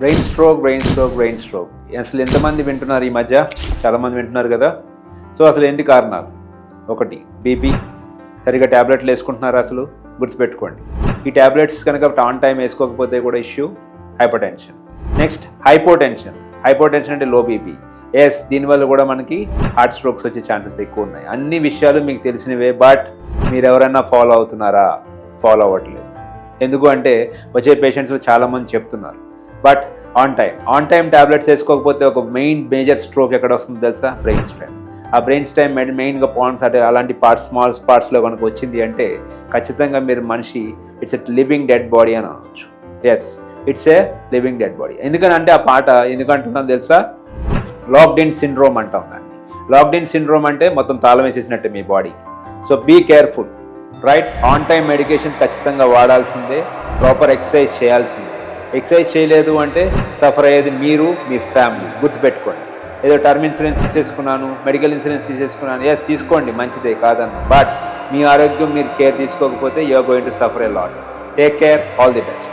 Brain stroke అసలు ఎంతమంది వింటున్నారు ఈ మధ్య? చాలామంది వింటున్నారు కదా. సో అసలు ఏంటి కారణాలు? ఒకటి, బీపీ. సరిగా ట్యాబ్లెట్లు వేసుకుంటున్నారా? అసలు గుర్తుపెట్టుకోండి, ఈ ట్యాబ్లెట్స్ కనుక ఆన్ టైం వేసుకోకపోతే కూడా issue. Hyper tension. Next hypotension అంటే లో బీపీ. దీనివల్ల కూడా మనకి హార్ట్ స్ట్రోక్స్ వచ్చే ఛాన్సెస్ ఎక్కువ ఉన్నాయి. అన్ని విషయాలు మీకు తెలిసినవే, బట్ మీరు ఎవరైనా ఫాలో అవుతున్నారా? ఫాలో అవ్వట్లేదు. ఎందుకు అంటే వచ్చే పేషెంట్స్లో చాలామంది చెప్తున్నారు, బట్ ఆన్ టైం ట్యాబ్లెట్స్ వేసుకోకపోతే ఒక మేజర్ స్ట్రోక్ ఎక్కడ వస్తుందో తెలుసా? Brain stem. ఆ బ్రెయిన్ స్టెమ్ మెయిన్గా పాయింట్స్ అంటే అలాంటి స్మాల్ పార్ట్స్లో కనుక వచ్చింది అంటే ఖచ్చితంగా మీరు మనిషి it's a living dead body అని అనవచ్చు. It's a living dead body. ఎందుకనంటే ఆ పాట ఎందుకంటున్నాను తెలుసా? లాక్డ్ ఇన్ సిండ్రోమ్ అంటాం దాన్ని. లాక్డ్ ఇన్ సిండ్రోమ్ అంటే మొత్తం తాళం వేసేసినట్టే మీ body. So be careful, right? On time medication ఖచ్చితంగా వాడాల్సిందే, ప్రాపర్ ఎక్సర్సైజ్ చేయాల్సిందే. ఎక్సర్సైజ్ చేయలేదు అంటే సఫర్ అయ్యేది మీరు, మీ ఫ్యామిలీ. గుర్తుపెట్టుకోండి. ఏదో టర్మ్ ఇన్సూరెన్స్ తీసేసుకున్నాను, మెడికల్ ఇన్సూరెన్స్ తీసేసుకున్నాను, తీసుకోండి, మంచిదే కాదన్న, బట్ మీ ఆరోగ్యం మీరు కేర్ తీసుకోకపోతే you are going to suffer a lot. Take care. All the best.